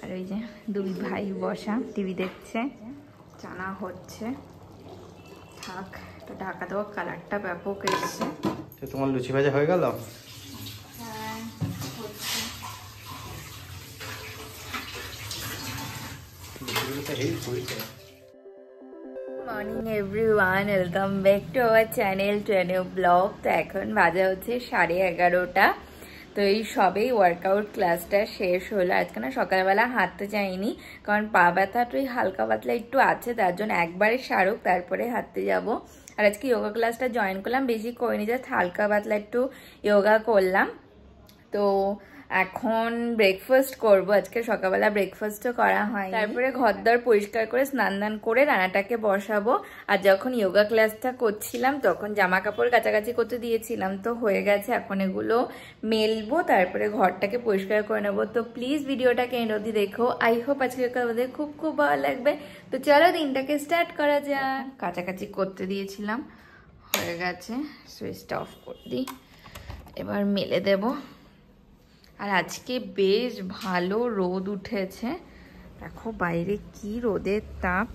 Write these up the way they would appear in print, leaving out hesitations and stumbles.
আর ওই যে দুই ভাই বসা টিভি দেখছে, চানা হচ্ছে। থাক, তো ঢাকা দেওয়া কালারটা ব্যাপক এসছে। তোমার লুচি ভাজা হয়ে গেল? হ্যাঁ, morning everyone, welcome back to our channel ট্রেনিউ ব্লগ। তো এখন বাজে হচ্ছে 11:30। তো এই সবেই ওয়ার্কআউট ক্লাসটা শেষ হলো। আজকে না সকালবেলা হাঁটতে যাইনি, কারণ পা ব্যথাটাই হালকা পাতলা একটু আছে, তার জন্য একবারে সারুক তারপরে হাঁটতে যাব। আর আজকে যোগা ক্লাসটা জয়েন করলাম, বেশি করিনি, জাস্ট হালকা পাতলা একটু যোগা করলাম। তো এখন ব্রেকফাস্ট করব। আজকে সকালবেলা ব্রেকফাস্টও করা হয়, তারপরে ঘরদর পরিষ্কার করে স্নান দান করে রান্নাটাকে বসাবো। আর যখন যোগা ক্লাসটা করছিলাম তখন জামা কাপড় কাচাকাচি করতে দিয়েছিলাম, তো হয়ে গেছে। এখন এগুলো মেলবো, তারপরে ঘরটাকে পরিষ্কার করে নেবো। তো প্লিজ ভিডিওটাকে এন্ড অবধি দেখো। আই হোপ আজকে আমাদের খুব খুব ভালো লাগবে। তো চলো দিনটাকে স্টার্ট করা যাক। কাচাকাচি করতে দিয়েছিলাম, হয়ে গেছে। সুইচটা অফ করে দিই, এবার মেলে দেবো। আর আজকে বেশ ভালো রোদ উঠেছে, দেখো বাইরে কি রোদের তাপ।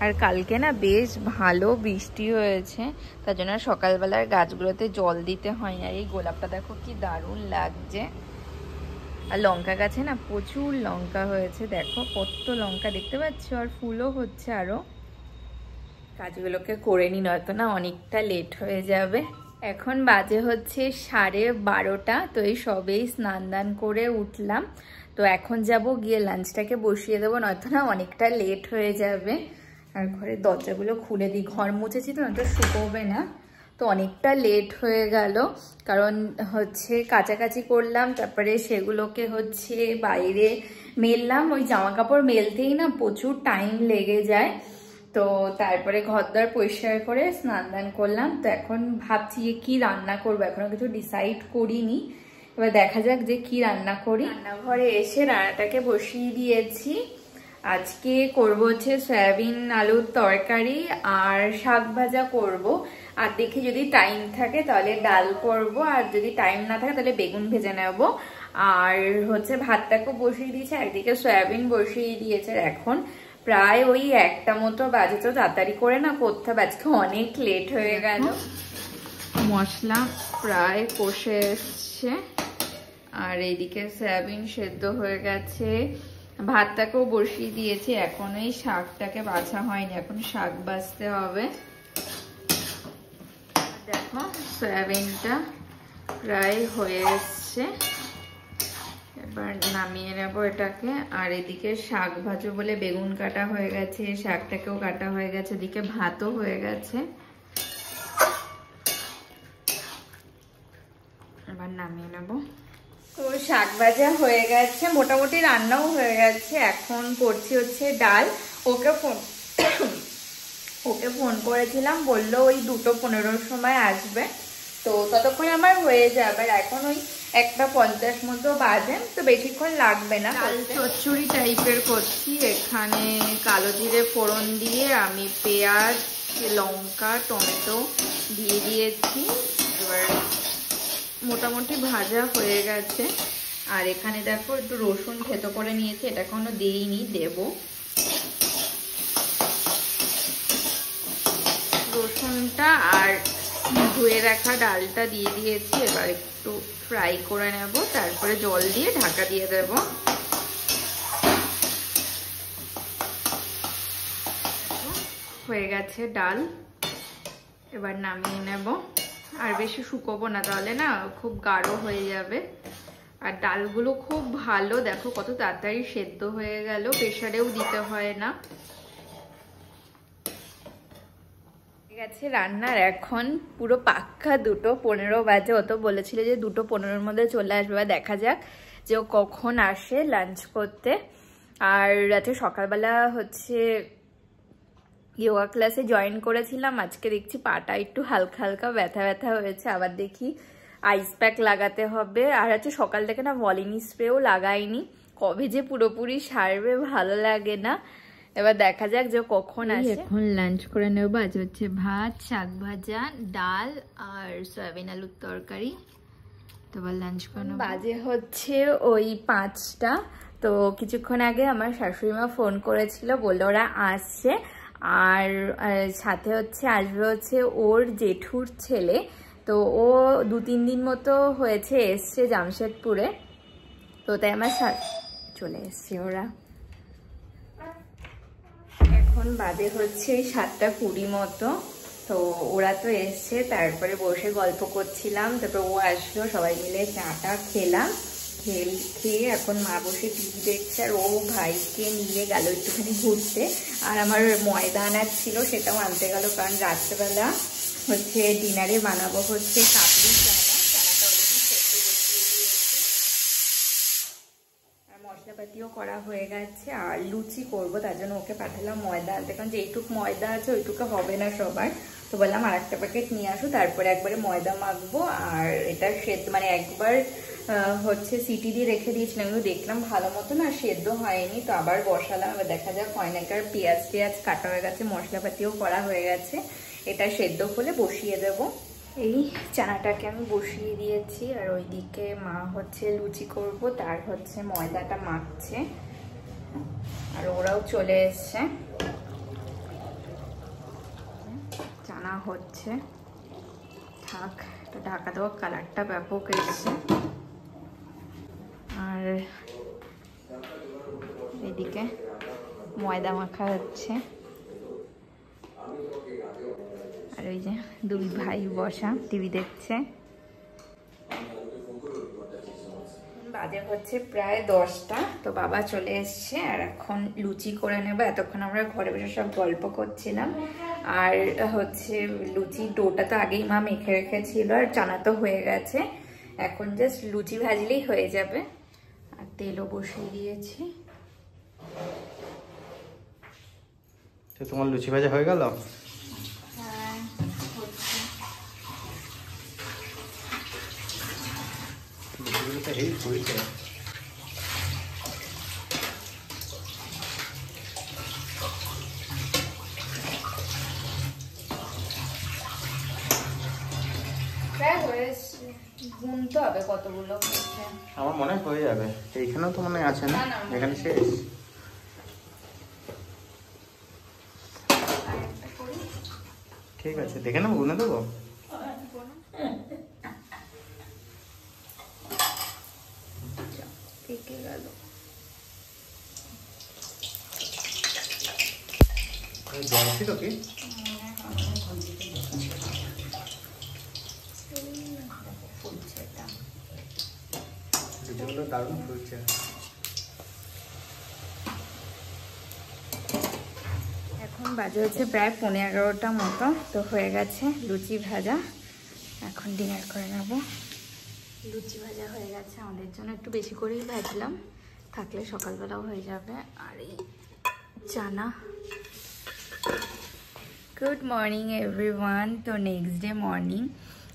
আর কালকে না বেশ ভালো বৃষ্টি হয়েছে, তার জন্য সকালবেলার গাছগুলোতে জল দিতে হয়। আর এই গোলাপটা দেখো কি দারুণ লাগছে। আর লঙ্কা গাছে না প্রচুর লঙ্কা হয়েছে, দেখো কত লঙ্কা দেখতে পাচ্ছ, আর ফুলও হচ্ছে। আরো কাজগুলোকে করে নি, নয়তো না অনেকটা লেট হয়ে যাবে। এখন বাজে হচ্ছে 12:30। তো এই সবেই স্নান দান করে উঠলাম। তো এখন যাব গিয়ে লাঞ্চটাকে বসিয়ে দেবো, নয়তো না অনেকটা লেট হয়ে যাবে। আর ঘরের দরজাগুলো খুলে দিই, ঘর মুছেছি তো নয়তো শুকোবে না। তো অনেকটা লেট হয়ে গেল, কারণ হচ্ছে কাচাকাচি করলাম, তারপরে সেগুলোকে হচ্ছে বাইরে মেললাম। ওই জামা কাপড় মেলতেই না প্রচুর টাইম লেগে যায়। তো তারপরে ঘরদর পরিষ্কার করে স্নান দান করলাম। তো এখন ভাবছি যে কি রান্না করবো, এখনো কিছু ডিসাইড করিনি। এবার দেখা যাক যে কি রান্না করি। রান্নাঘরে এসে রান্নাটাকে বসিয়ে দিয়েছি। আজকে করব হচ্ছে সয়াবিন আলুর তরকারি আর শাক ভাজা করব। আর দেখি যদি টাইম থাকে তাহলে ডাল করব, আর যদি টাইম না থাকে তাহলে বেগুন ভেজে নেব। আর হচ্ছে ভাতটাকেও বসিয়ে দিয়েছে, একদিকে সয়াবিন বসিয়ে দিয়েছে। এখন প্রায় ওই 1টা মতো বাজে, তো তাড়াতাড়ি করে না করতে হবে, আজকে অনেক লেট হয়ে গেল। মশলা প্রায় কষে এসছে, আর এইদিকে সয়াবিন সেদ্ধ হয়ে গেছে, ভাতটাকেও বসিয়ে দিয়েছি। এখন এই শাকটাকে বাছা হয়নি, এখন শাক বাছতে হবে। দেখো সয়াবিনটা প্রায় হয়ে এসছে, এবার নামিয়ে নেবো এটাকে। আর এদিকে শাক ভাজো বলে বেগুন কাটা হয়ে গেছে, শাকটাকেও কাটা হয়ে গেছে, এদিকে ভাতও হয়ে গেছে। এবার নামিয়ে নেবো। তো শাক ভাজা হয়ে গেছে, মোটামুটি রান্নাও হয়ে গেছে। এখন করছি হচ্ছে ডাল। ওকে ফোন করেছিলাম, বললো ওই 2:15 সময় আসবে, তো ততক্ষণ আমার হয়ে যাবে। এখন ওই 1:50 মতো বাজে, তো বেশিক্ষণ লাগবে না। ডাল চচ্চড়ি টাইপের করছি। এখানে কালো জিরে ফোড়ন দিয়ে আমি পেঁয়াজ, লঙ্কা, টমেটো দিয়ে দিয়েছি। এবার মোটামুটি ভাজা হয়ে গেছে। আর এখানে দেখো একটু রসুন থেতো করে নিয়েছি, এটা এখনো দিইনি, দেবো। রসুনটা আর ধুয়ে রাখা ডালটা দিয়ে দিয়েছি। এবার একটু ফ্রাই করে নেব, তারপরে জল দিয়ে ঢাকা দিয়ে দেব। হয়ে গেছে ডাল, এবার নামিয়ে নেব। আর বেশি শুকোবো না, তাহলে না খুব গাঢ় হয়ে যাবে। আর ডালগুলো খুব ভালো, দেখো কত তাড়াতাড়ি সেদ্ধ হয়ে গেল, প্রেসারেও দিতে হয় না। গেছে রান্নার এখন পুরো পাক্কা 2:15 বাজে। ও তো বলেছিল যে 2:15-র মধ্যে চলে আসবে, দেখা যাক যে ও কখন আসে লাঞ্চ করতে। আর রাতে সকালবেলা হচ্ছে যোগা ক্লাসে জয়েন করেছিলাম, আজকে দেখছি পাটা একটু হালকা হালকা ব্যথা ব্যথা হয়েছে। আবার দেখি আইস প্যাক লাগাতে হবে। আর হচ্ছে সকাল থেকে না ভলিনি স্প্রেও লাগাইনি, কবে যে পুরোপুরি সারবে ভালো লাগে না। এবার দেখা যাক যে কখন আসে। এখন লাঞ্চ করে নেবো। আজ হচ্ছে ভাত, শাক ভাজা, ডাল আর সয়াবিন আলুর তরকারি। তো বল লাঞ্চ করে বাজে হচ্ছে ওই 5টা। তো কিছুক্ষণ আগে আমার শাশুড়ি মা ফোন করেছিল, বললো ওরা আসছে, আর সাথে হচ্ছে আসবে হচ্ছে ওর জেঠুর ছেলে। তো ও 2-3 দিন মতো হয়েছে এসছে জামশেদপুরে, তো তাই আমার চলে এসছে ওরা। এখন বাজে হচ্ছে 7:20 মতো। তো ওরা তো এসছে, তারপরে বসে গল্প করছিলাম, তারপর ও আসলো, সবাই মিলে চাটা খেলাম। খেয়ে এখন মা বসে টিভি দেখছে, আর ও ভাইকে নিয়ে গেল একটুখানি ঘুরতে। আর আমার ময়দা আনার ছিল, সেটাও আনতে গেল, কারণ রাত্রেবেলা হচ্ছে ডিনারে বানাবো হচ্ছে কাবলি চানা। চানাটা অলরেডি সেদ্ধ বসিয়ে দিয়েছে, আর মশলাপাতিও করা হয়ে গেছে, আর লুচি করবো, তার জন্য ওকে পাঠালাম ময়দা আনতে, কারণ যেইটুকু ময়দা আছে ওইটুকু হবে না সবার। তো বললাম আর একটা প্যাকেট নিয়ে আসো, তারপরে একবারে ময়দা মাখবো। আর এটা সেদ্ধ মানে একবার হচ্ছে সিটি দিয়ে রেখে দিয়েছিলাম, কিন্তু দেখলাম ভালো মতো না সেদ্ধ হয়নি, তো আবার বসালাম। এবার দেখা যাক হয় না। কার পেঁয়াজ কাটা হয়ে গেছে, মশলাপাতিও করা হয়ে গেছে, এটা সেদ্ধ হলে বসিয়ে দেব। এই চানাটাকে আমি বসিয়ে দিয়েছি, আর ওইদিকে মা হচ্ছে লুচি করব, তার হচ্ছে ময়দাটা মাখছে, আর ওরাও চলে এসছে। চানা হচ্ছে, থাক তো ঢাকা দেওয়া, কালারটা ব্যাপক এসছে। আর এদিকে ময়দা মাখা হচ্ছে, আর ওই যে 2 ভাই বসা টিভি দেখছে। বাজে হচ্ছে প্রায় 10টা। তো বাবা চলে এসছে, আর এখন লুচি করে নেবো। এতক্ষণ আমরা ঘরে বসে সব গল্প করছিলাম, আর হচ্ছে লুচির ডোটা তো আগেই মা মেখে রেখেছিল, আর চানা তো হয়ে গেছে, এখন জাস্ট লুচি ভাজলেই হয়ে যাবে। আর তেলও বসিয়ে দিয়েছি। তো তোমার লুচি ভাজা হয়ে গেল? হ্যাঁ হচ্ছে। লুচিগুলোতে হেই ফুলছে। গুনতে হবে কতগুলো হচ্ছে। আমার মনে হয়ে যাবে, এইখানেও তো মনে আছে না, এখানে শেষ। ঠিক আছে, দেখে নেবো, গুনে দেবো। জল ছিল কি? দারুণ ফুলছে। এখন বাজে হচ্ছে প্রায় 11:15 মতো। তো হয়ে গেছে লুচি ভাজা, এখন ডিনার করে নেব। লুচি ভাজা হয়ে গেছে, আমাদের জন্য একটু বেশি করেই ভাজলাম, থাকলে সকালবেলাও হয়ে যাবে। আর এই চানা। Good morning everyone. তো নেক্সট ডে মর্নিং,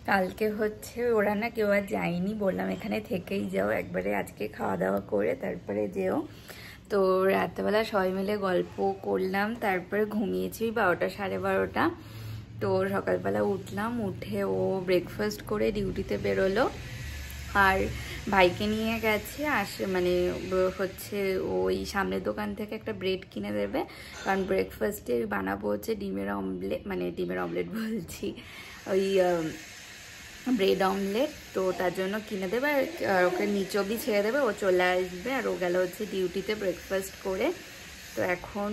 কালকে হচ্ছে ওরা না কেউ আর যায়নি, বললাম এখানে থেকেই যাও, একবারে আজকে খাওয়া দাওয়া করে তারপরে যেও। তো রাত্রেবেলা সবাই মিলে গল্প করলাম, তারপরে ঘুমিয়েছি 12টা 12:30। তো সকালবেলা উঠলাম, উঠে ও ব্রেকফাস্ট করে ডিউটিতে বেরোলো, আর ভাইকে নিয়ে গেছে মানে হচ্ছে ওই সামনের দোকান থেকে একটা ব্রেড কিনে দেবে, কারণ ব্রেকফাস্টে বানাবো হচ্ছে ডিমের অমলেট, মানে ডিমের অমলেট বলছি, ওই ব্রেড অমলেট। তো তার জন্য কিনে দেবে, আর ওকে নিচে অবধি ছেড়ে দেবে, ও চলে আসবে, আর ও গেল হচ্ছে ডিউটিতে ব্রেকফাস্ট করে। তো এখন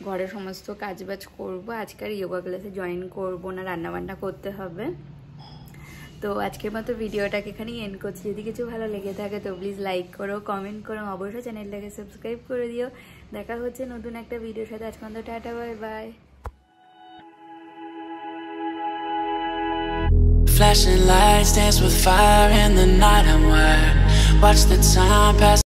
ঘরে সমস্ত কাজবাজ করবো, আজকের যোগা ক্লাসে জয়েন করবো না, রান্নাবান্না করতে হবে। তো আজকের মতো ভিডিওটাকে এখানেই এন্ড করছি। যদি কিছু ভালো লেগে থাকে তো প্লিজ লাইক করো, কমেন্ট করো, অবশ্যই চ্যানেলটাকে সাবস্ক্রাইব করে দিও। দেখা হচ্ছে নতুন একটা ভিডিওর সাথে। আজকে মতো tata, bye bye. Flashing lights dance with fire in the night. I'm wired. Watch the time pass.